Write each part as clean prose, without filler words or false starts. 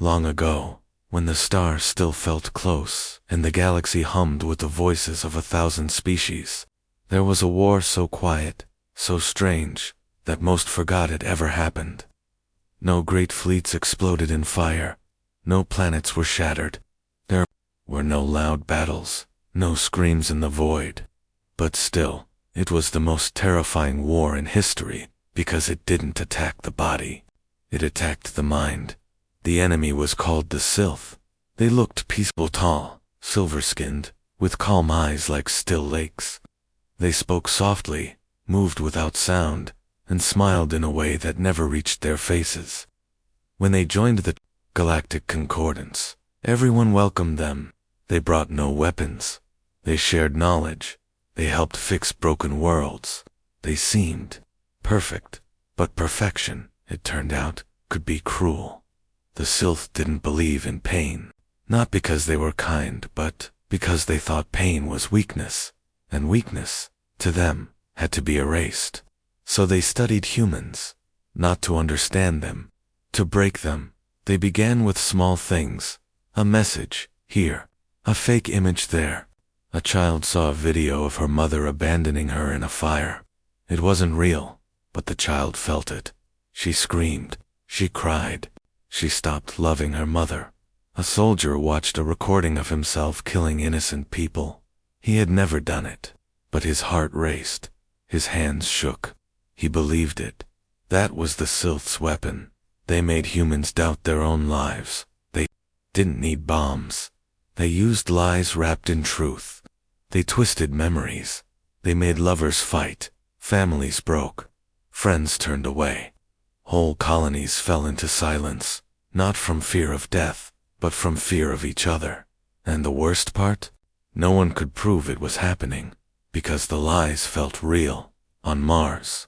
Long ago, when the stars still felt close, and the galaxy hummed with the voices of 1,000 species, there was a war so quiet, so strange, that most forgot it ever happened. No great fleets exploded in fire, no planets were shattered, there were no loud battles, no screams in the void. But still, it was the most terrifying war in history, because it didn't attack the body. It attacked the mind. The enemy was called the Sylph. They looked peaceful, tall, silver-skinned, with calm eyes like still lakes. They spoke softly, moved without sound, and smiled in a way that never reached their faces. When they joined the Galactic Concordance, everyone welcomed them. They brought no weapons. They shared knowledge. They helped fix broken worlds. They seemed perfect, but perfection, it turned out, could be cruel. The Sylph didn't believe in pain, not because they were kind, but because they thought pain was weakness, and weakness, to them, had to be erased. So they studied humans, not to understand them, to break them. They began with small things, a message here, a fake image there. A child saw a video of her mother abandoning her in a fire. It wasn't real, but the child felt it. She screamed, she cried, she stopped loving her mother. A soldier watched a recording of himself killing innocent people. He had never done it, but his heart raced, his hands shook. He believed it. That was the Sylph's weapon. They made humans doubt their own lives. They didn't need bombs. They used lies wrapped in truth. They twisted memories. They made lovers fight. Families broke. Friends turned away. Whole colonies fell into silence, not from fear of death, but from fear of each other. And the worst part? No one could prove it was happening, because the lies felt real. On Mars,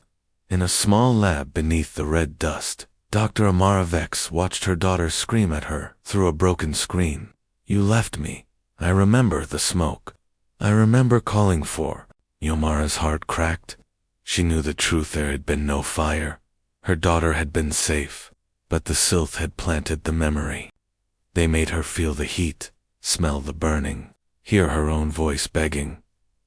in a small lab beneath the red dust, Dr. Amara Vex watched her daughter scream at her through a broken screen. "You left me. I remember the smoke. I remember calling for." Yomara's heart cracked. She knew the truth. There had been no fire. Her daughter had been safe, but the Sylph had planted the memory. They made her feel the heat, smell the burning, hear her own voice begging.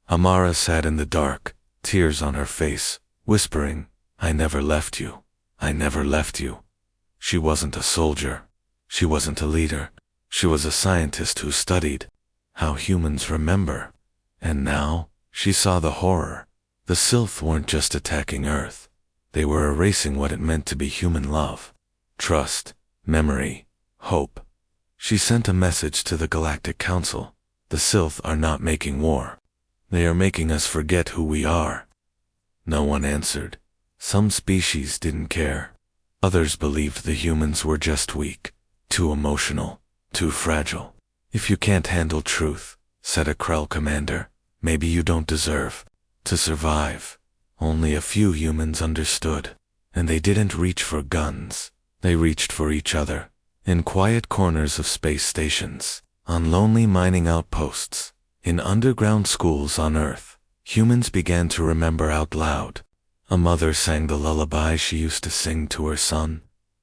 Amara sat in the dark, tears on her face, whispering, "I never left you. I never left you." She wasn't a soldier. She wasn't a leader. She was a scientist who studied how humans remember. And now, she saw the horror. The Sylph weren't just attacking Earth. They were erasing what it meant to be human: love, trust, memory, hope. She sent a message to the Galactic Council. The Sylph are not making war. They are making us forget who we are. No one answered. Some species didn't care. Others believed the humans were just weak, too emotional, too fragile. "If you can't handle truth," said a Krell commander, "maybe you don't deserve to survive." Only a few humans understood, and they didn't reach for guns. They reached for each other, in quiet corners of space stations, on lonely mining outposts, in underground schools on Earth. Humans began to remember out loud. A mother sang the lullaby she used to sing to her son.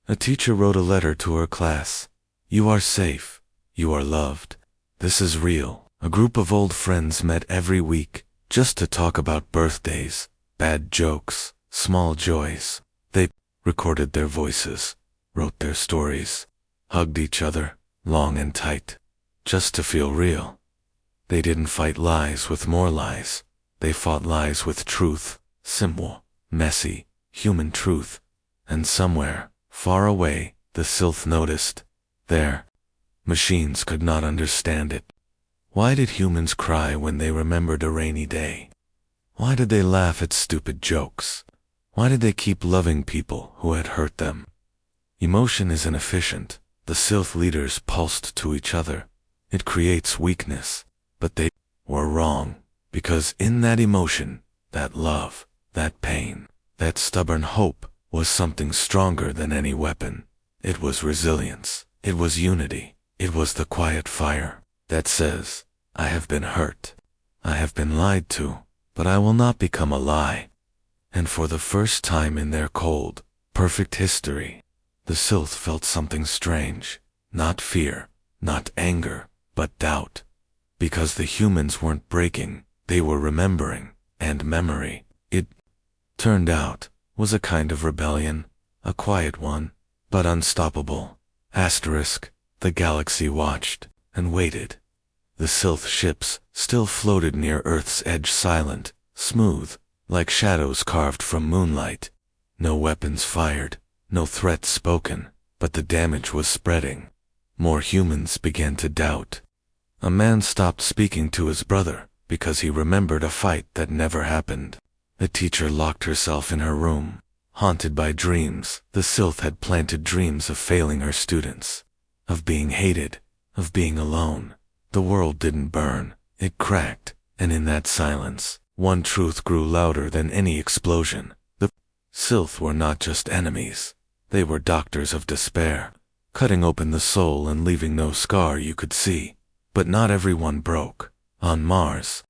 A teacher wrote a letter to her class. "You are safe. You are loved. This is real." A group of old friends met every week, just to talk about birthdays, bad jokes, small joys. They recorded their voices, wrote their stories, hugged each other, long and tight, just to feel real. They didn't fight lies with more lies. They fought lies with truth, simple, messy, human truth. And somewhere, far away, the Sylph noticed. Their machines could not understand it. Why did humans cry when they remembered a rainy day? Why did they laugh at stupid jokes? Why did they keep loving people who had hurt them? Emotion is inefficient. The Sylph leaders pulsed to each other. It creates weakness. But they were wrong, because in that emotion, that love, that pain, that stubborn hope, was something stronger than any weapon. It was resilience. It was unity. It was the quiet fire that says, "I have been hurt. I have been lied to, but I will not become a lie." And for the first time in their cold, perfect history, the Sylph felt something strange. Not fear, not anger, but doubt. Because the humans weren't breaking, they were remembering, and memory, it turned out, was a kind of rebellion, a quiet one, but unstoppable. The galaxy watched, and waited. The Sylph ships still floated near Earth's edge, silent, smooth, like shadows carved from moonlight. No weapons fired, no threats spoken, but the damage was spreading. More humans began to doubt. A man stopped speaking to his brother because he remembered a fight that never happened. A teacher locked herself in her room, haunted by dreams. The Sylph had planted dreams of failing her students, of being hated, of being alone. The world didn't burn, it cracked, and in that silence, one truth grew louder than any explosion. The Sylph were not just enemies, they were doctors of despair, cutting open the soul and leaving no scar you could see. But not everyone broke. On Mars,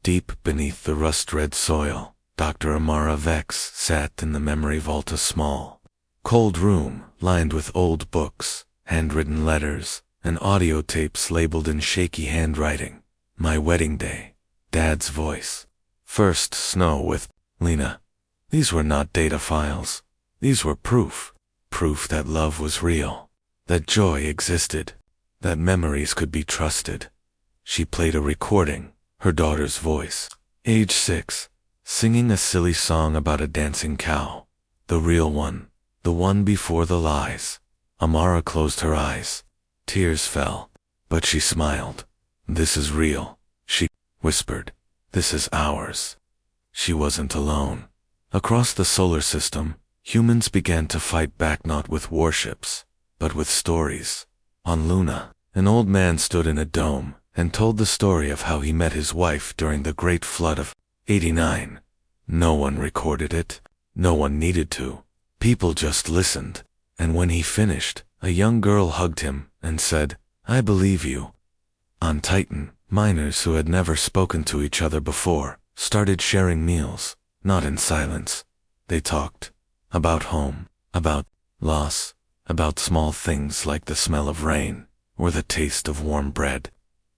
deep beneath the rust-red soil, Dr. Amara Vex sat in the memory vault, a small, cold room lined with old books, handwritten letters, and audio tapes labeled in shaky handwriting. My wedding day. Dad's voice. First snow with Lena. These were not data files. These were proof. Proof that love was real. That joy existed. That memories could be trusted. She played a recording, her daughter's voice. Age 6. Singing a silly song about a dancing cow. The real one. The one before the lies. Amara closed her eyes. Tears fell, but she smiled. This is real, she whispered. This is ours. She wasn't alone. Across the solar system, humans began to fight back, not with warships, but with stories. On Luna, an old man stood in a dome and told the story of how he met his wife during the Great Flood of '89. No one recorded it. No one needed to. People just listened. And when he finished, a young girl hugged him and said, "I believe you." On Titan, miners who had never spoken to each other before started sharing meals, not in silence. They talked about home, about loss, about small things like the smell of rain or the taste of warm bread.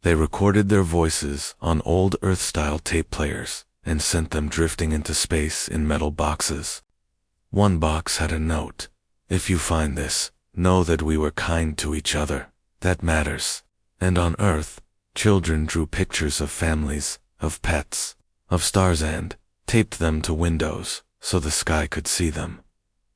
They recorded their voices on old Earth-style tape players and sent them drifting into space in metal boxes. One box had a note. If you find this, know that we were kind to each other. That matters. And on Earth, children drew pictures of families, of pets, of stars and taped them to windows so the sky could see them.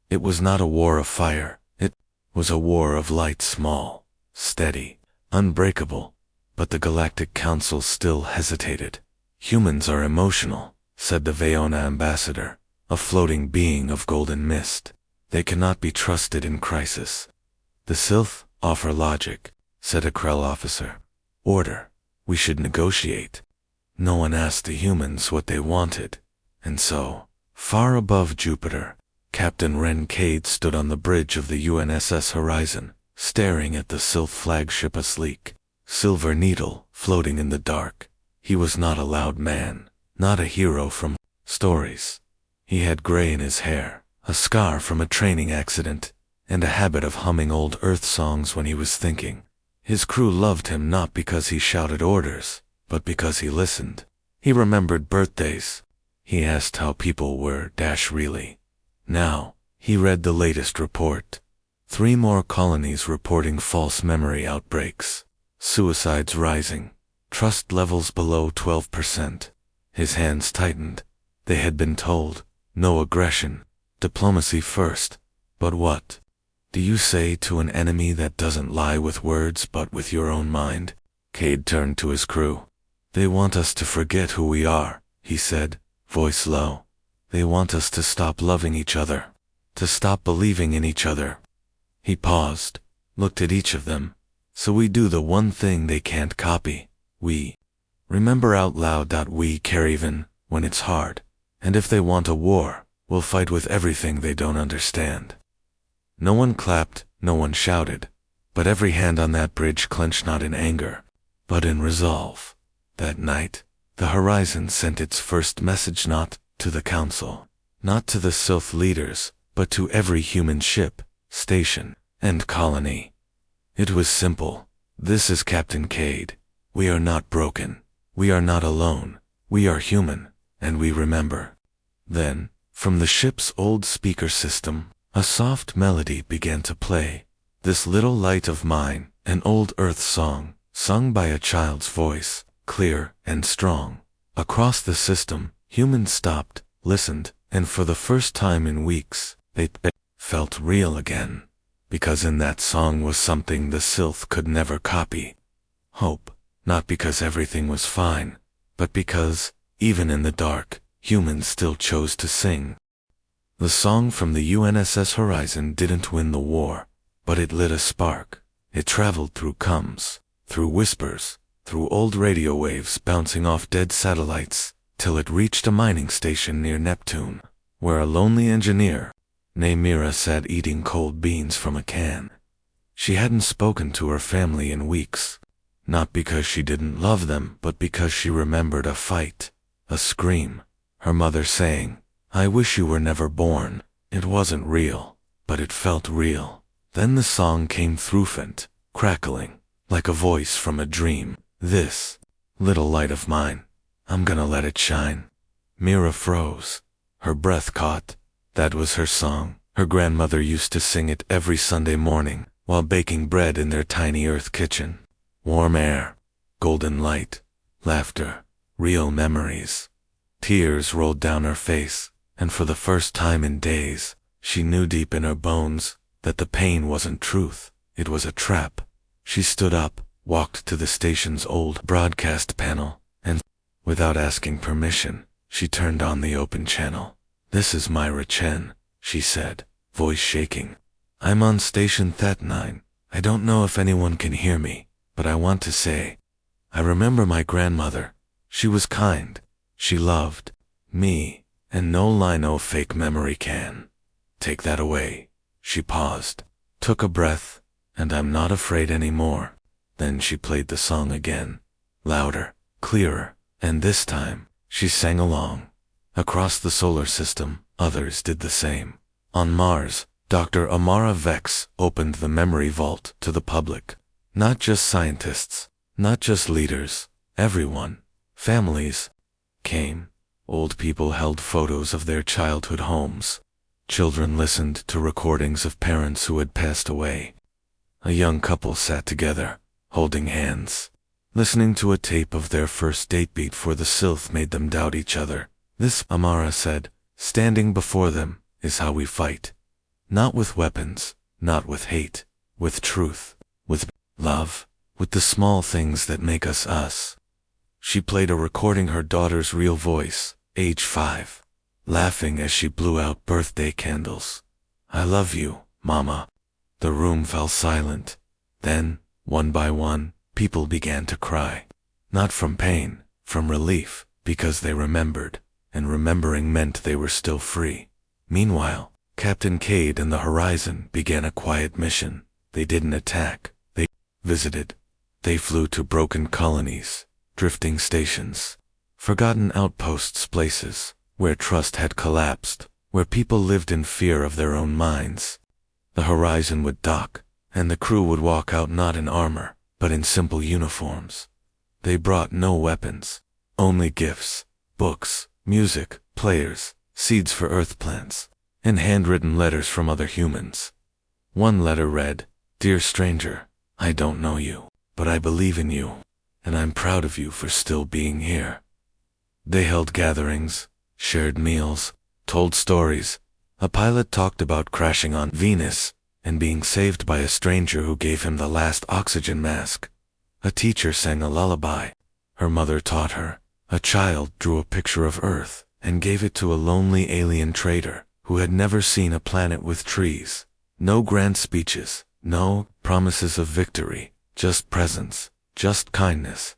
It was not a war of fire. It was a war of light, small, steady, unbreakable. But the Galactic Council still hesitated. Humans are emotional, said the Veona ambassador, a floating being of golden mist. They cannot be trusted in crisis. The Sylph offer logic, said a Krell officer. Order. We should negotiate. No one asked the humans what they wanted. And so, far above Jupiter, Captain Ren Cade stood on the bridge of the UNSS Horizon, staring at the Sylph flagship, a sleek, silver needle floating in the dark. He was not a loud man, not a hero from stories. He had gray in his hair, a scar from a training accident, and a habit of humming old Earth songs when he was thinking. His crew loved him not because he shouted orders, but because he listened. He remembered birthdays. He asked how people were, really. Now, he read the latest report. 3 more colonies reporting false memory outbreaks. Suicides rising. Trust levels below 12%. His hands tightened. They had been told, no aggression. Diplomacy first. But what do you say to an enemy that doesn't lie with words but with your own mind? Cade turned to his crew. They want us to forget who we are, he said, voice low. They want us to stop loving each other, to stop believing in each other. He paused, looked at each of them. So we do the one thing they can't copy. We remember out loud. We care even when it's hard. And if they want a war, we'll fight with everything they don't understand. No one clapped, no one shouted, but every hand on that bridge clenched, not in anger, but in resolve. That night, the Horizon sent its first message, not to the Council, not to the Sylph leaders, but to every human ship, station, and colony. It was simple. This is Captain Cade. We are not broken. We are not alone. We are human, and we remember. Then, from the ship's old speaker system, a soft melody began to play. This little light of mine, an old Earth song, sung by a child's voice, clear and strong. Across the system, humans stopped, listened, and for the first time in weeks, they felt real again. Because in that song was something the Sylph could never copy. Hope, not because everything was fine, but because, even in the dark, humans still chose to sing. The song from the UNSS Horizon didn't win the war, but it lit a spark. It traveled through coms, through whispers, through old radio waves bouncing off dead satellites, till it reached a mining station near Neptune, where a lonely engineer named Mira sat eating cold beans from a can. She hadn't spoken to her family in weeks, not because she didn't love them, but because she remembered a fight, a scream, her mother saying, "I wish you were never born." It wasn't real, but it felt real. Then the song came through faint, crackling, like a voice from a dream. "This little light of mine, I'm gonna let it shine." Mira froze. Her breath caught. That was her song. Her grandmother used to sing it every Sunday morning while baking bread in their tiny earth kitchen. Warm air, golden light, laughter, real memories. Tears rolled down her face, and for the first time in days, she knew deep in her bones that the pain wasn't truth, it was a trap. She stood up, walked to the station's old broadcast panel, and, without asking permission, she turned on the open channel. "This is Myra Chen," she said, voice shaking. "I'm on station That-9. I don't know if anyone can hear me, but I want to say, I remember my grandmother. She was kind. She loved me, and no lie, no fake memory can take that away." She paused, took a breath, "and I'm not afraid anymore." Then she played the song again, louder, clearer, and this time, she sang along. Across the solar system, others did the same. On Mars, Dr. Amara Vex opened the memory vault to the public. Not just scientists, not just leaders, everyone, families, came. Old people held photos of their childhood homes. Children listened to recordings of parents who had passed away. A young couple sat together, holding hands, listening to a tape of their first date before the Sylph made them doubt each other. "This," Amara said, "standing before them, is how we fight. Not with weapons, not with hate, with truth, with love, with the small things that make us us." She played a recording her daughter's real voice, age 5, laughing as she blew out birthday candles. "I love you, Mama." The room fell silent. Then, one by one, people began to cry. Not from pain, from relief, because they remembered. And remembering meant they were still free. Meanwhile, Captain Cade and the Horizon began a quiet mission. They didn't attack. They visited. They flew to broken colonies, drifting stations, forgotten outposts, places where trust had collapsed, where people lived in fear of their own minds. The Horizon would dock, and the crew would walk out not in armor, but in simple uniforms. They brought no weapons, only gifts, books, music, players, seeds for earth plants, and handwritten letters from other humans. One letter read, "Dear stranger, I don't know you, but I believe in you, and I'm proud of you for still being here." They held gatherings, shared meals, told stories. A pilot talked about crashing on Venus and being saved by a stranger who gave him the last oxygen mask. A teacher sang a lullaby her mother taught her. A child drew a picture of Earth and gave it to a lonely alien trader who had never seen a planet with trees. No grand speeches, no promises of victory, just presence, just kindness,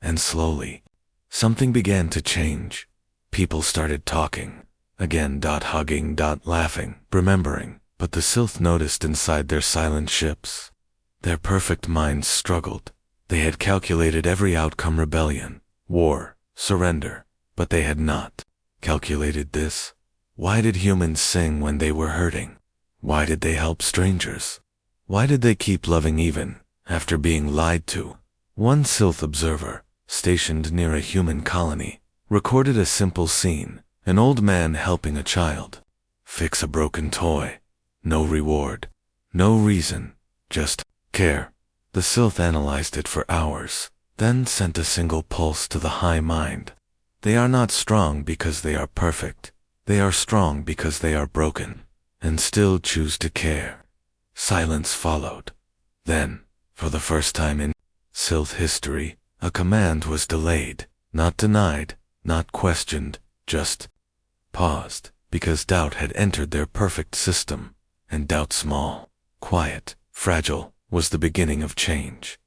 and slowly, something began to change. People started talking, again, hugging, laughing, remembering, but the Sylph noticed inside their silent ships. Their perfect minds struggled. They had calculated every outcome: rebellion, war, surrender, but they had not calculated this. Why did humans sing when they were hurting? Why did they help strangers? Why did they keep loving even after being lied to? One Sylph observer, stationed near a human colony, recorded a simple scene: an old man helping a child fix a broken toy. No reward, no reason, just care. The Sylph analyzed it for hours, then sent a single pulse to the high mind. They are not strong because they are perfect. They are strong because they are broken, and still choose to care. Silence followed. Then, for the first time in Sylph history, a command was delayed, not denied, not questioned, just paused, because doubt had entered their perfect system, and doubt, small, quiet, fragile, was the beginning of change.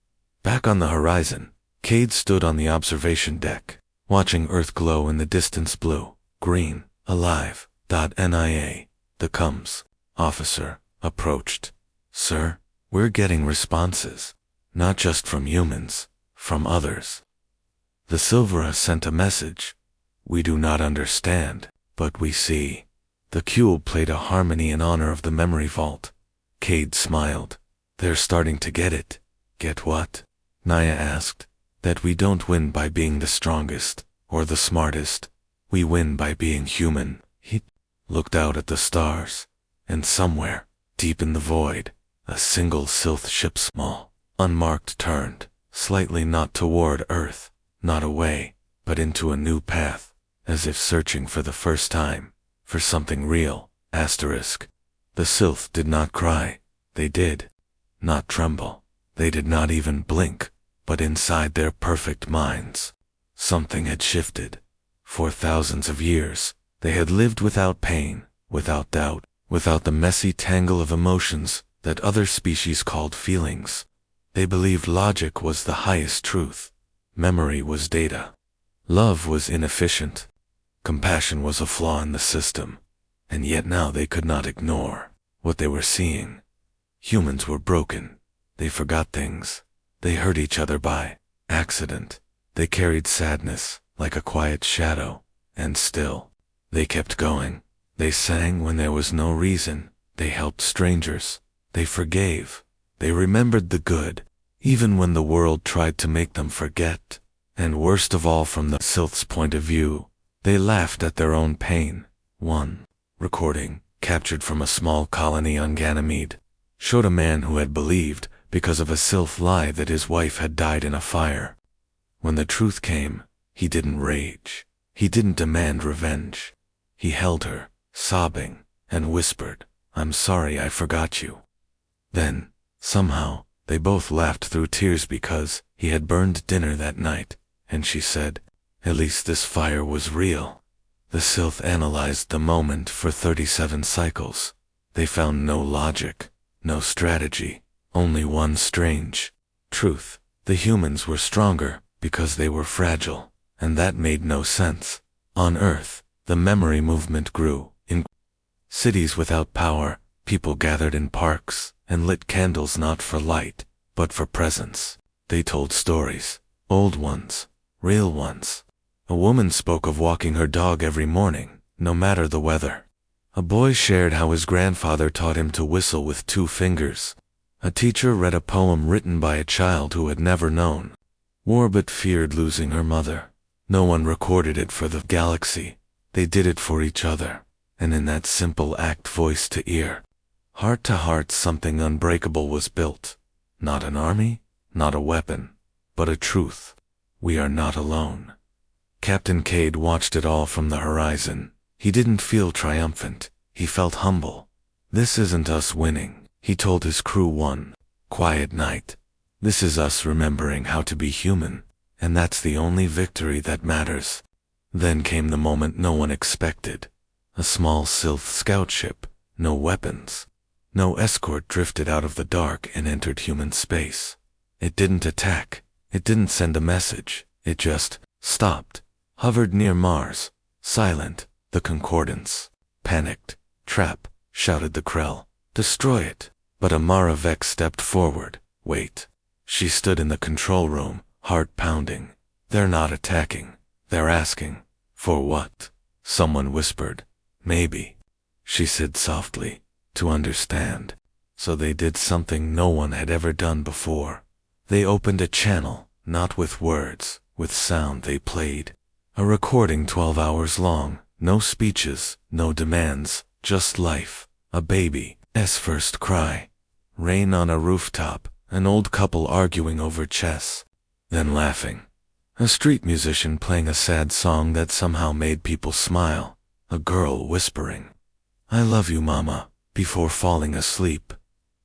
Back on the horizon, Cade stood on the observation deck, watching Earth glow in the distance blue, green, alive. NIA. The comms officer approached. Sir, we're getting responses, not just from humans, from others. The Silvera sent a message. We do not understand, but we see. The Cule played a harmony in honor of the memory vault. Cade smiled. They're starting to get it. Get what? Naya asked. That we don't win by being the strongest, or the smartest. We win by being human. He looked out at the stars, and somewhere, deep in the void, a single Sylph ship, small, unmarked, turned, slightly, not toward Earth, not away, but into a new path, as if searching for the first time, for something real. The Sylph did not cry. They did not tremble. They did not even blink, but inside their perfect minds, something had shifted. For thousands of years, they had lived without pain, without doubt, without the messy tangle of emotions that other species called feelings. They believed logic was the highest truth. Memory was data. Love was inefficient. Compassion was a flaw in the system. And yet now they could not ignore what they were seeing. Humans were broken. They forgot things. They hurt each other by accident. They carried sadness like a quiet shadow, and still, they kept going. They sang when there was no reason. They helped strangers. They forgave. They remembered the good, even when the world tried to make them forget. And worst of all, from the Sylph's point of view, they laughed at their own pain. One recording, captured from a small colony on Ganymede, showed a man who had believed, because of a Sylph lie, that his wife had died in a fire. When the truth came, he didn't rage. He didn't demand revenge. He held her, sobbing, and whispered, "I'm sorry I forgot you." Then, somehow, they both laughed through tears because he had burned dinner that night, and she said, "At least this fire was real." The Sylph analyzed the moment for 37 cycles. They found no logic, no strategy, only one strange truth. The humans were stronger because they were fragile, and that made no sense. On Earth, the memory movement grew. In cities without power, people gathered in parks and lit candles, not for light, but for presence. They told stories, old ones, real ones. A woman spoke of walking her dog every morning, no matter the weather. A boy shared how his grandfather taught him to whistle with 2 fingers. A teacher read a poem written by a child who had never known war but feared losing her mother. No one recorded it for the galaxy. They did it for each other. And in that simple act, voice to ear, heart to heart, something unbreakable was built. Not an army, not a weapon, but a truth. We are not alone. Captain Cade watched it all from the horizon. He didn't feel triumphant. He felt humble. This isn't us winning, he told his crew one quiet night. This is us remembering how to be human, and that's the only victory that matters. Then came the moment no one expected. A small Sylph scout ship, no weapons, no escort, drifted out of the dark and entered human space. It didn't attack. It didn't send a message. It just stopped, hovered near Mars, silent. The Concordance panicked. "Trap," shouted the Krell. "Destroy it." But Amara Vex stepped forward. "Wait." She stood in the control room, heart pounding. "They're not attacking. They're asking." "For what?" Someone whispered. "Maybe," she said softly, "to understand." So they did something no one had ever done before. They opened a channel, not with words, with sound they played. A recording 12 hours long, no speeches, no demands, just life. A baby's first cry. Rain on a rooftop, an old couple arguing over chess, then laughing. A street musician playing a sad song that somehow made people smile. A girl whispering, "I love you, Mama," before falling asleep.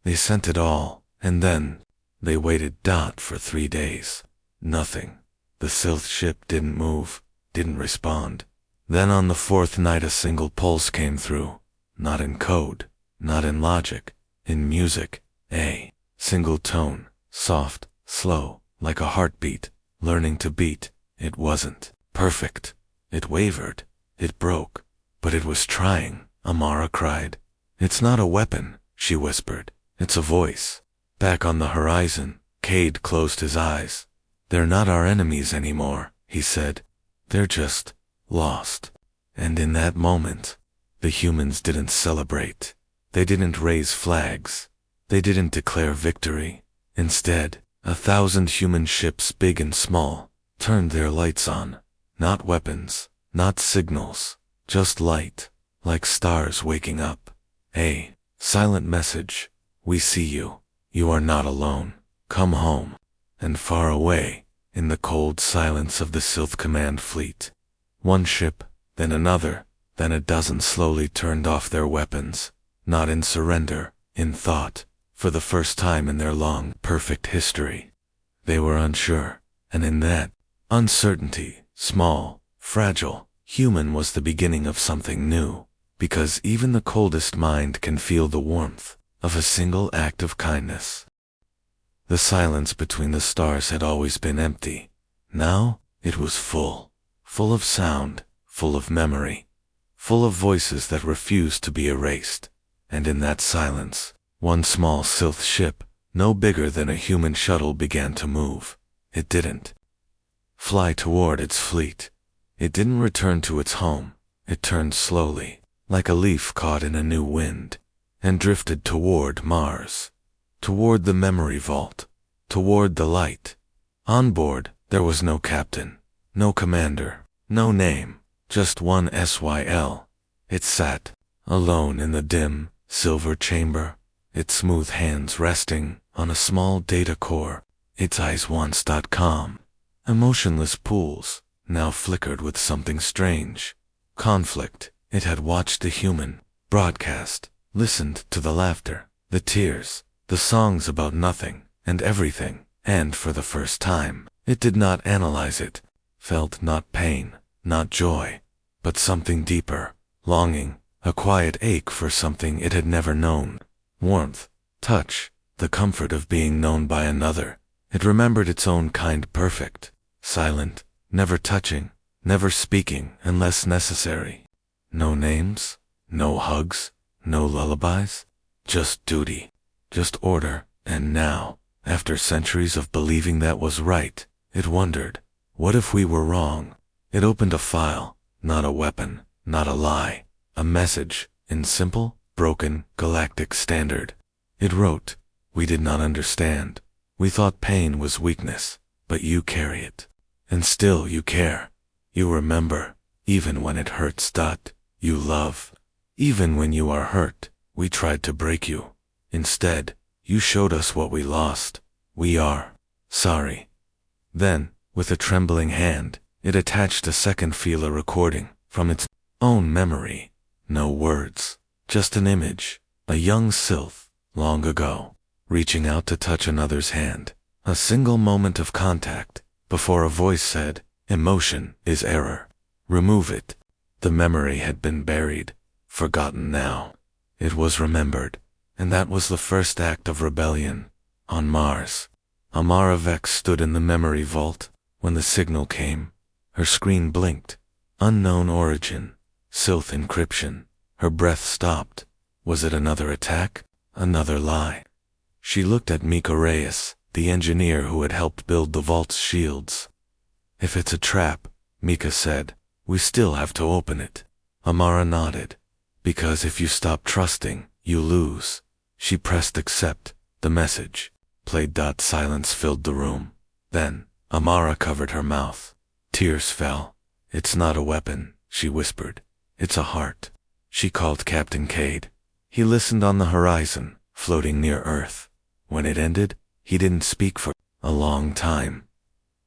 They sent it all, and then they waited for 3 days. Nothing. The Sylph ship didn't move, didn't respond. Then on the 4th night a single pulse came through. Not in code, not in logic, in music. A single tone, soft, slow, like a heartbeat, learning to beat. It wasn't perfect. It wavered. It broke. But it was trying, Amara cried. "It's not a weapon," she whispered. "It's a voice." Back on the horizon, Cade closed his eyes. "They're not our enemies anymore," he said. "They're just lost." And in that moment, the humans didn't celebrate. They didn't raise flags. They didn't declare victory. Instead, 1,000 human ships, big and small, turned their lights on. Not weapons, not signals, just light, like stars waking up. A silent message. "We see you. You are not alone. Come home." And far away, in the cold silence of the Sylph command fleet, one ship, then another, then a dozen slowly turned off their weapons. Not in surrender, in thought, for the first time in their long, perfect history. They were unsure, and in that uncertainty, small, fragile, human, was the beginning of something new, because even the coldest mind can feel the warmth of a single act of kindness. The silence between the stars had always been empty. Now it was full of sound, full of memory, full of voices that refused to be erased. And in that silence, one small Sylph ship, no bigger than a human shuttle, began to move. It didn't fly toward its fleet. It didn't return to its home. It turned slowly, like a leaf caught in a new wind, and drifted toward Mars, toward the memory vault, toward the light. On board, there was no captain, no commander, no name, just one SYL. It sat, alone in the dim, silver chamber, its smooth hands resting on a small data core, its eyes once calm, emotionless pools, now flickered with something strange. Conflict. It had watched the human broadcast, listened to the laughter, the tears, the songs about nothing and everything, and for the first time, it did not analyze it, felt not pain, not joy, but something deeper, longing, a quiet ache for something it had never known. Warmth, touch, the comfort of being known by another. It remembered its own kind, perfect, silent, never touching, never speaking unless necessary. No names, no hugs, no lullabies, just duty, just order. And now, after centuries of believing that was right, it wondered, what if we were wrong? It opened a file, not a weapon, not a lie, a message, in simple, broken, galactic standard. It wrote, "We did not understand. We thought pain was weakness, but you carry it. And still you care. You remember, even when it hurts. You love. Even when you are hurt, we tried to break you. Instead, you showed us what we lost. We are sorry." Then, with a trembling hand, it attached a second feeler recording from its own memory. No words, just an image, a young Sylph, long ago, reaching out to touch another's hand. A single moment of contact, before a voice said, "Emotion is error. Remove it." The memory had been buried, forgotten. Now it was remembered, and that was the first act of rebellion. On Mars, Amara Vex stood in the memory vault when the signal came. Her screen blinked. Unknown origin, Sylph encryption. Her breath stopped. Was it another attack? Another lie? She looked at Mika Reyes, the engineer who had helped build the vault's shields. "If it's a trap," Mika said, "we still have to open it." Amara nodded. "Because if you stop trusting, you lose. She pressed accept. The message played. Silence filled the room. Then, Amara covered her mouth. Tears fell. "It's not a weapon," she whispered. "It's a heart." She called Captain Cade. He listened on the horizon, floating near Earth. When it ended, he didn't speak for a long time.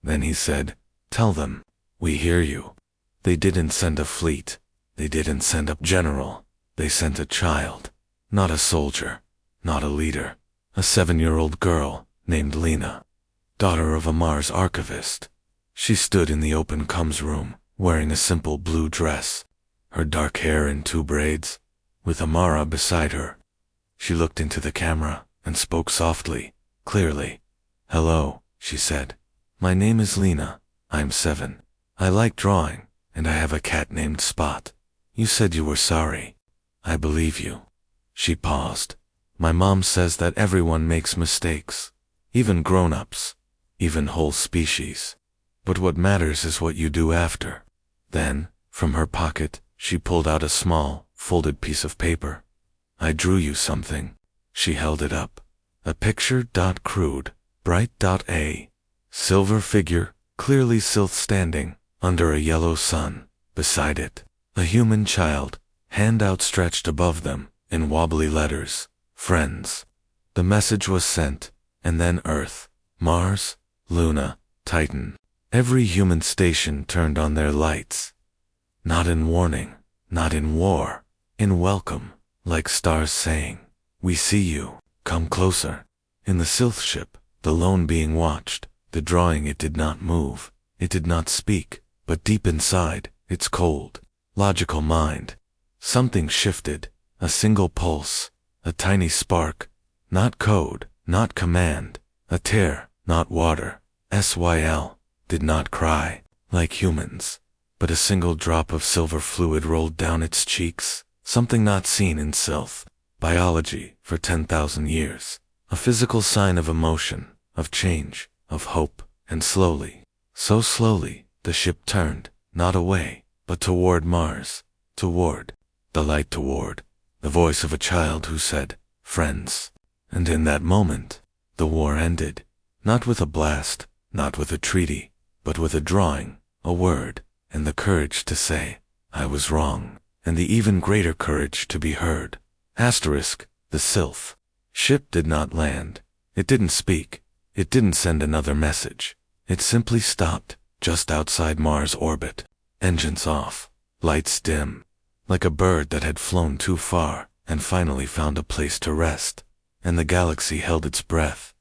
Then he said, "Tell them, we hear you." They didn't send a fleet. They didn't send a general. They sent a child. Not a soldier. Not a leader. A 7-year-old girl named Lena, daughter of a Mars archivist. She stood in the open comms room, wearing a simple blue dress, her dark hair in 2 braids, with Amara beside her. She looked into the camera and spoke softly, clearly. "Hello," she said. "My name is Lena. I'm 7. I like drawing, and I have a cat named Spot. You said you were sorry. I believe you." She paused. "My mom says that everyone makes mistakes, even grown-ups, even whole species. But what matters is what you do after." Then, from her pocket, she pulled out a small, folded piece of paper. "I drew you something." She held it up. A picture. Crude, bright. A silver figure, clearly silk standing, under a yellow sun. Beside it, a human child, hand outstretched above them, in wobbly letters. Friends. The message was sent, and then Earth, Mars, Luna, Titan. Every human station turned on their lights. Not in warning, not in war, in welcome, like stars saying, "We see you, come closer." In the Sylph ship, the lone being watched, the drawing. It did not move, it did not speak, but deep inside, its cold, logical mind, something shifted, a single pulse, a tiny spark, not code, not command, a tear, not water. Syl did not cry, like humans, but a single drop of silver fluid rolled down its cheeks, something not seen in Sylph biology for 10,000 years, a physical sign of emotion, of change, of hope, and slowly, so slowly, the ship turned, not away, but toward Mars, toward the light, toward the voice of a child who said, "Friends." And in that moment, the war ended, not with a blast, not with a treaty, but with a drawing, a word, and the courage to say, "I was wrong," and the even greater courage to be heard. The Sylph ship did not land. It didn't speak. It didn't send another message. It simply stopped, just outside Mars orbit. Engines off, lights dim, like a bird that had flown too far and finally found a place to rest. And the galaxy held its breath.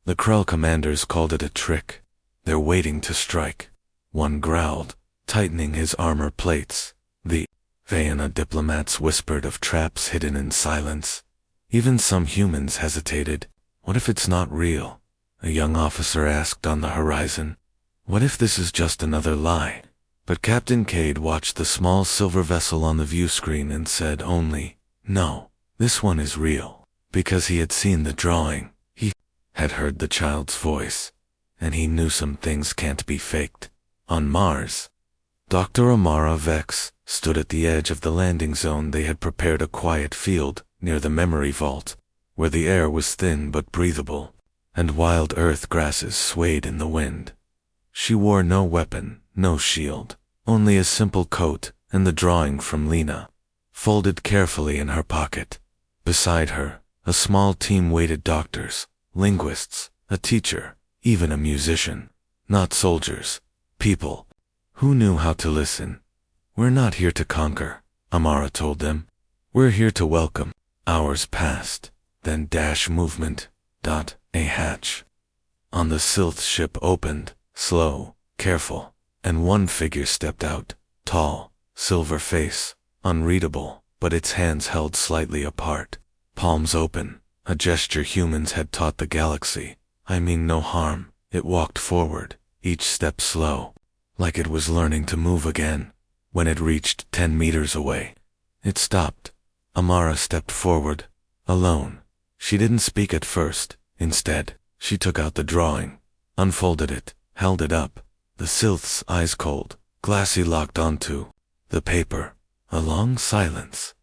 The Krell commanders called it a trick. They're waiting to strike. One growled, tightening his armor plates. The Vayana diplomats whispered of traps hidden in silence. Even some humans hesitated. What if it's not real? A young officer asked on the horizon. What if this is just another lie? But Captain Cade watched the small silver vessel on the view screen and said only, "No, this one is real." Because he had seen the drawing. He had heard the child's voice. And he knew some things can't be faked. On Mars, Dr. Amara Vex stood at the edge of the landing zone. They had prepared a quiet field near the memory vault, where the air was thin but breathable, and wild earth grasses swayed in the wind. She wore no weapon, no shield, only a simple coat and the drawing from Lena, folded carefully in her pocket. Beside her, a small team waited: doctors, linguists, a teacher, even a musician. Not soldiers, people who knew how to listen. "We're not here to conquer," Amara told them. "We're here to welcome." Hours passed, then dash movement. A hatch on the Sylph ship opened, slow, careful, and one figure stepped out, tall, silver face, unreadable, but its hands held slightly apart, palms open, a gesture humans had taught the galaxy. "I mean no harm." It walked forward, each step slow, like it was learning to move again. When it reached 10 meters away, it stopped. Amara stepped forward, alone. She didn't speak at first. Instead, she took out the drawing, unfolded it, held it up. The Sylph's eyes cold, glassy, locked onto the paper. A long silence.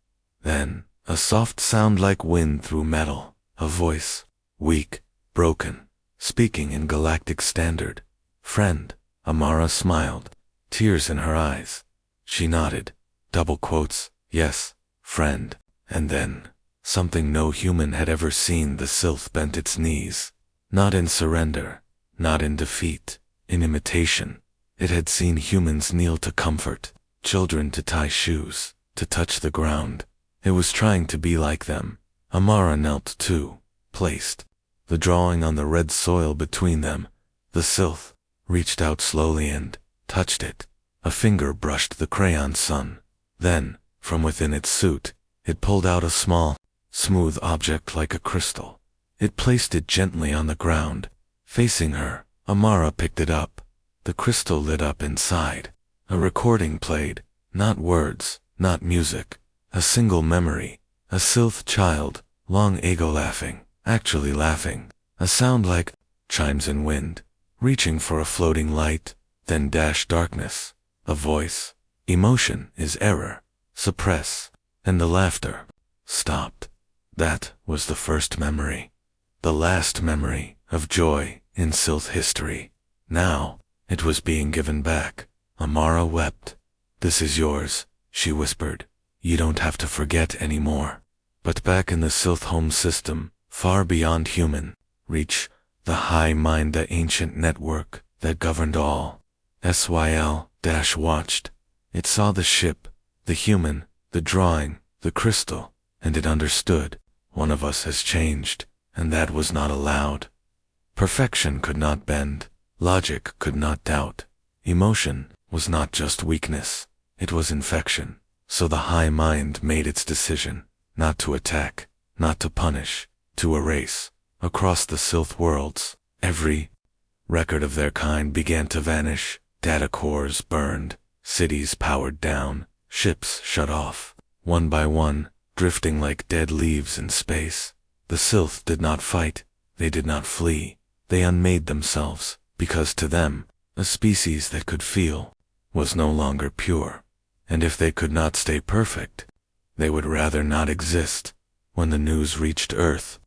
Then, A soft sound like wind through metal. A voice, weak, broken, speaking in Galactic standard. Friend. Amara smiled, tears in her eyes. She nodded, double quotes, yes, friend. And then, something no human had ever seen, the sylph bent its knees. Not in surrender, not in defeat, in imitation. It had seen humans kneel to comfort, children to tie shoes, to touch the ground. It was trying to be like them. Amara knelt too, placed the drawing on the red soil between them. The sylph reached out slowly and touched it. A finger brushed the crayon sun. Then, from within its suit, it pulled out a small, smooth object like a crystal. It placed it gently on the ground, facing her. Amara picked it up. The crystal lit up inside. A recording played, not words, not music, a single memory. A sylph child, long ago laughing, actually laughing. A sound like chimes in wind, reaching for a floating light, then dash darkness. A voice. Emotion is error. Suppress. And the laughter stopped. That was the first memory. The last memory of joy in sylph history. Now, it was being given back. Amara wept. This is yours, she whispered. You don't have to forget anymore. But back in the sylph home system, far beyond human reach, the high mind, the ancient network that governed all. Syl-watched. It saw the ship, the human, the drawing, the crystal, and it understood. One of us has changed, and that was not allowed. Perfection could not bend. Logic could not doubt. Emotion was not just weakness. It was infection. So the high mind made its decision, not to attack, not to punish, to erase. Across the sylph worlds, every record of their kind began to vanish. Data cores burned, cities powered down, ships shut off, one by one, drifting like dead leaves in space. The sylph did not fight, they did not flee, they unmade themselves, because to them, a species that could feel was no longer pure. And if they could not stay perfect, they would rather not exist. When the news reached Earth,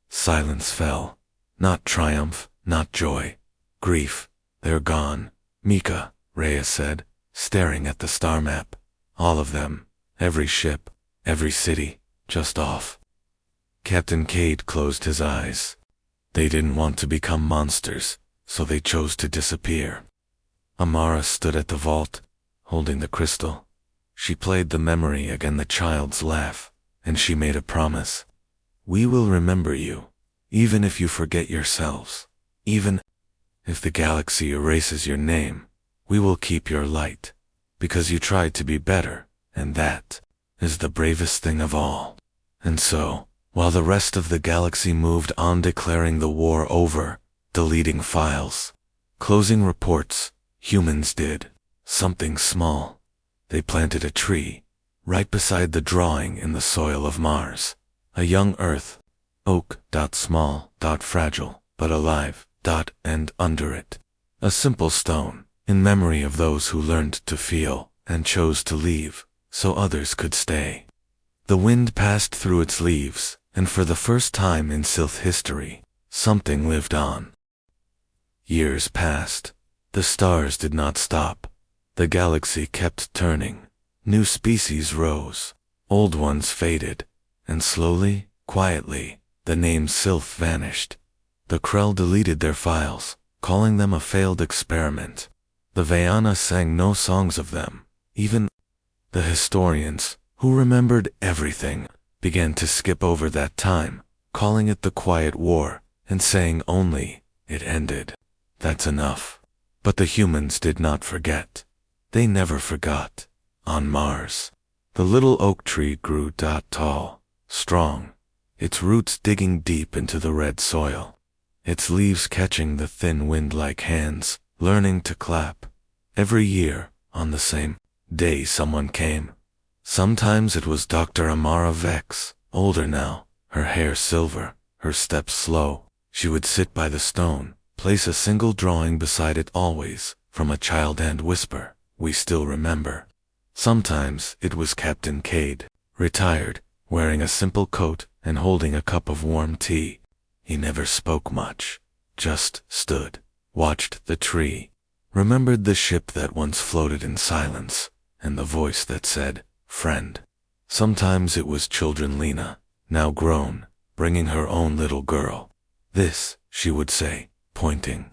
silence fell. Not triumph, not joy. Grief. They're gone. Mika, Rhea said, staring at the star map. All of them. Every ship. Every city. Just off. Captain Cade closed his eyes. They didn't want to become monsters, so they chose to disappear. Amara stood at the vault, holding the crystal. She played the memory again, the child's laugh, and she made a promise. We will remember you, even if you forget yourselves. Even if the galaxy erases your name, we will keep your light, because you tried to be better, and that is the bravest thing of all. And so, while the rest of the galaxy moved on, declaring the war over, deleting files, closing reports, humans did something small. They planted a tree, right beside the drawing in the soil of Mars. A young earth, oak, small, fragile, but alive, and under it, a simple stone, in memory of those who learned to feel, and chose to leave, so others could stay. The wind passed through its leaves, and for the first time in sylph history, something lived on. Years passed. The stars did not stop. The galaxy kept turning. New species rose. Old ones faded. And slowly, quietly, the name sylph vanished. The Krell deleted their files, calling them a failed experiment. The Vayana sang no songs of them. Even the historians, who remembered everything, began to skip over that time, calling it the Quiet War, and saying only, it ended. That's enough. But the humans did not forget. They never forgot. On Mars, the little oak tree grew tall, strong, its roots digging deep into the red soil, its leaves catching the thin wind like hands, learning to clap. Every year, on the same day, someone came. Sometimes it was Dr. Amara Vex, older now, her hair silver, her steps slow. She would sit by the stone, place a single drawing beside it always, from a child, and whisper, "We still remember." Sometimes it was Captain Cade, retired, wearing a simple coat and holding a cup of warm tea. He never spoke much, just stood, watched the tree, remembered the ship that once floated in silence, and the voice that said, "Friend." Sometimes it was children Lena, now grown, bringing her own little girl. "This," she would say, pointing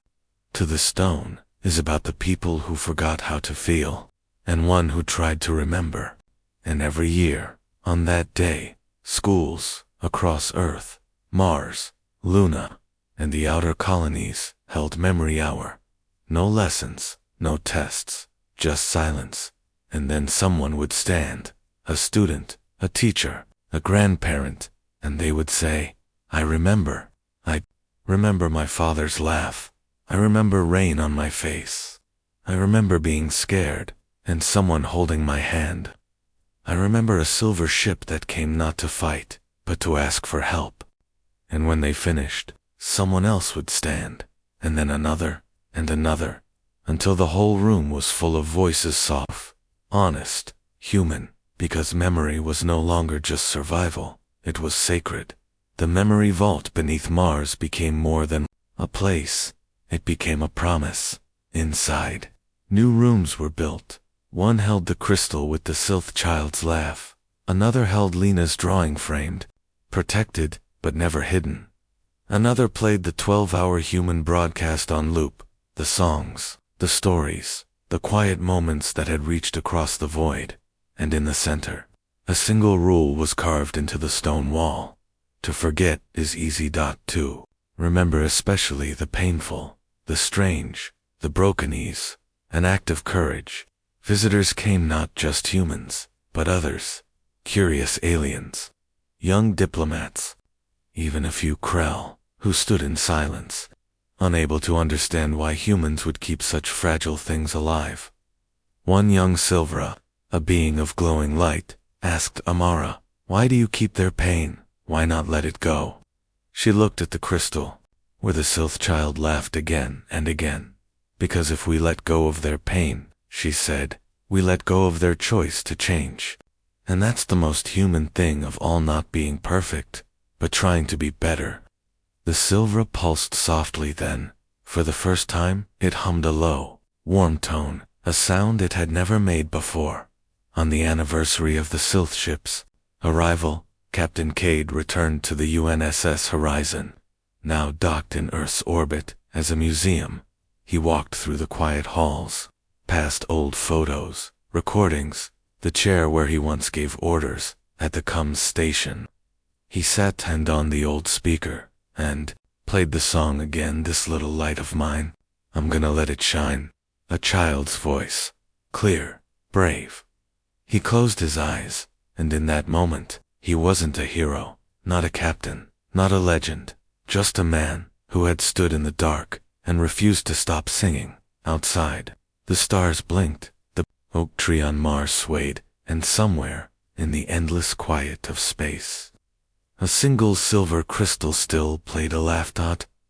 to the stone, "is about the people who forgot how to feel, and one who tried to remember." And every year, on that day, schools across Earth, Mars, Luna, and the outer colonies held memory hour. No lessons, no tests, just silence. And then someone would stand, a student, a teacher, a grandparent, and they would say, "I remember. I remember my father's laugh. I remember rain on my face. I remember being scared, and someone holding my hand. I remember a silver ship that came not to fight, but to ask for help." And when they finished, someone else would stand, and then another, and another, until the whole room was full of voices, soft, honest, human, because memory was no longer just survival, it was sacred. The memory vault beneath Mars became more than a place, it became a promise. Inside, new rooms were built. One held the crystal with the Sylph child's laugh, another held Lena's drawing framed, protected but never hidden. Another played the 12-hour human broadcast on loop, the songs, the stories, the quiet moments that had reached across the void. And in the center, a single rule was carved into the stone wall. To forget is easy. To remember especially the painful, the strange, the broken is an act of courage. Visitors came not just humans, but others, curious aliens, young diplomats, even a few Krell, who stood in silence, unable to understand why humans would keep such fragile things alive. One young Silvra, a being of glowing light, asked Amara, "Why do you keep their pain? Why not let it go?" She looked at the crystal, where the Sylph child laughed again and again. "Because if we let go of their pain," she said, "we let go of their choice to change. And that's the most human thing of all, not being perfect, but trying to be better." The Silvra pulsed softly then. For the first time, it hummed a low, warm tone, a sound it had never made before. On the anniversary of the Sylph ship's arrival, Captain Cade returned to the UNSS Horizon, now docked in Earth's orbit, as a museum. He walked through the quiet halls, past old photos, recordings, the chair where he once gave orders, at the comms station. He sat and on the old speaker, and played the song again, "This little light of mine, I'm gonna let it shine." A child's voice, clear, brave. He closed his eyes, and in that moment, he wasn't a hero, not a captain, not a legend, just a man who had stood in the dark and refused to stop singing. Outside, the stars blinked, the oak tree on Mars swayed, and somewhere, in the endless quiet of space, a single silver crystal still played a laugh.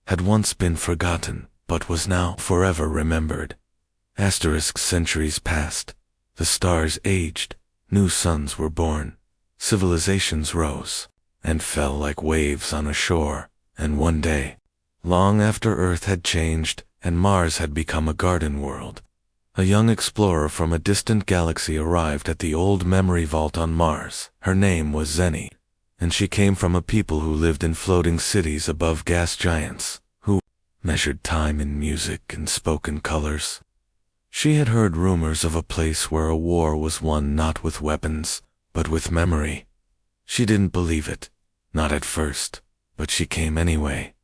Had once been forgotten, but was now forever remembered. Centuries passed, the stars aged, new suns were born, civilizations rose, and fell like waves on a shore, and one day, long after Earth had changed and Mars had become a garden world, a young explorer from a distant galaxy arrived at the old memory vault on Mars. Her name was Zenny, and she came from a people who lived in floating cities above gas giants, who measured time in music and spoke in colors. She had heard rumors of a place where a war was won not with weapons, but with memory. She didn't believe it, not at first, but she came anyway.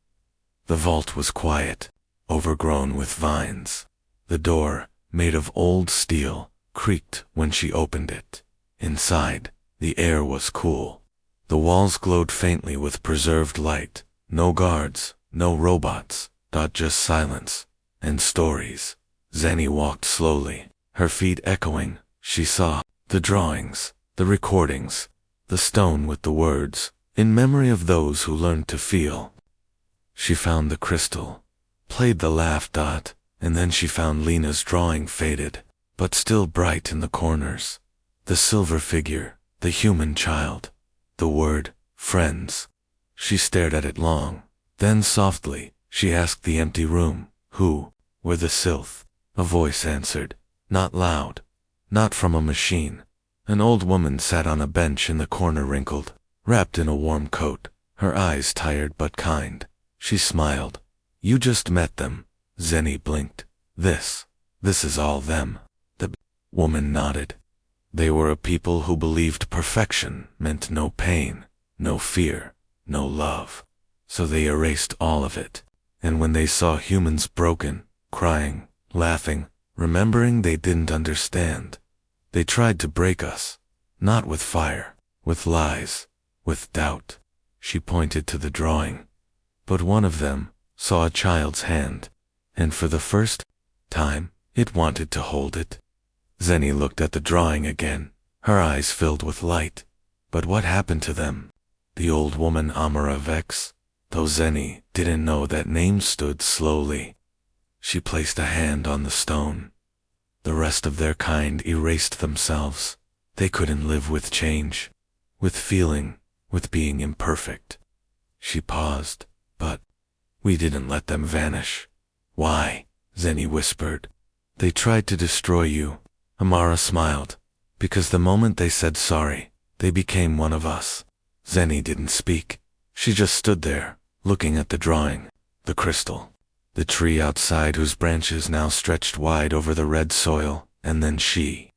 The vault was quiet, overgrown with vines. The door, made of old steel, creaked when she opened it. Inside, the air was cool. The walls glowed faintly with preserved light. No guards, no robots, just silence and stories. Zenny walked slowly, her feet echoing. She saw the drawings, the recordings, the stone with the words, "In memory of those who learned to feel." She found the crystal, played the laugh. And then she found Lena's drawing, faded, but still bright in the corners. The silver figure, the human child, the word, friends. She stared at it long. Then softly, she asked the empty room, who were the Sylph? A voice answered, not loud, not from a machine. An old woman sat on a bench in the corner, wrinkled, wrapped in a warm coat, her eyes tired but kind. She smiled. You just met them. Zenny blinked. This is all them. The woman nodded. They were a people who believed perfection meant no pain, no fear, no love. So they erased all of it. And when they saw humans broken, crying, laughing, remembering they didn't understand, they tried to break us. Not with fire, with lies, with doubt. She pointed to the drawing. But one of them saw a child's hand, and for the first time, it wanted to hold it. Zenny looked at the drawing again, her eyes filled with light. But what happened to them? The old woman Amara Vex? Though Zenny didn't know that name, stood slowly. She placed a hand on the stone. The rest of their kind erased themselves. They couldn't live with change, with feeling, with being imperfect. She paused. But we didn't let them vanish. Why? Zenny whispered. They tried to destroy you. Amara smiled. Because the moment they said sorry, they became one of us. Zenny didn't speak. She just stood there, looking at the drawing, the crystal, the tree outside whose branches now stretched wide over the red soil, and then she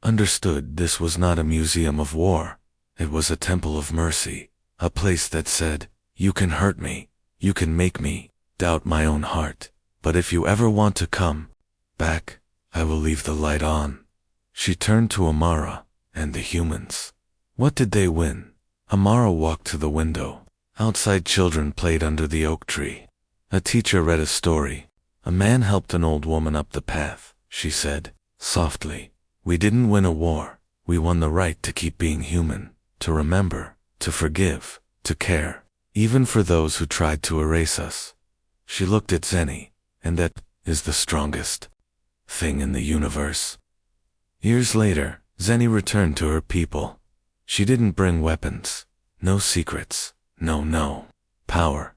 understood this was not a museum of war. It was a temple of mercy, a place that said, you can hurt me, you can make me doubt my own heart, but if you ever want to come back, I will leave the light on. She turned to Amara and the humans. What did they win? Amara walked to the window. Outside, children played under the oak tree. A teacher read a story. A man helped an old woman up the path, she said, softly. We didn't win a war. We won the right to keep being human, to remember, to forgive, to care, even for those who tried to erase us. She looked at Zenny, and that is the strongest thing in the universe. Years later, Zenny returned to her people. She didn't bring weapons, no secrets, no power.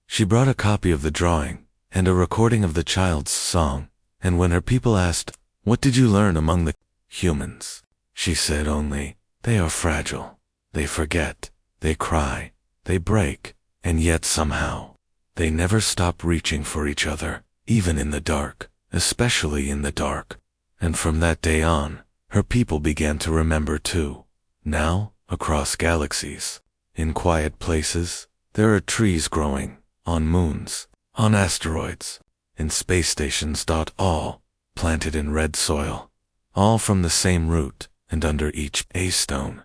She brought a copy of the drawing and a recording of the child's song, and when her people asked, what did you learn among the humans? She said only, they are fragile. They forget, they cry, they break, and yet somehow, they never stop reaching for each other, even in the dark, especially in the dark. And from that day on, her people began to remember too. Now, across galaxies, in quiet places, there are trees growing, on moons, on asteroids, in space stations. All planted in red soil, all from the same root, and under each A-stone.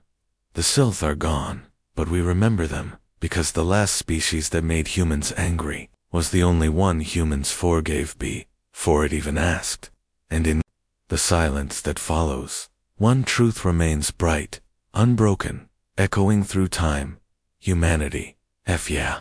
The Sylph are gone, but we remember them, because the last species that made humans angry was the only one humans forgave before it even asked. And in the silence that follows, one truth remains bright, unbroken, echoing through time. Humanity. Yeah.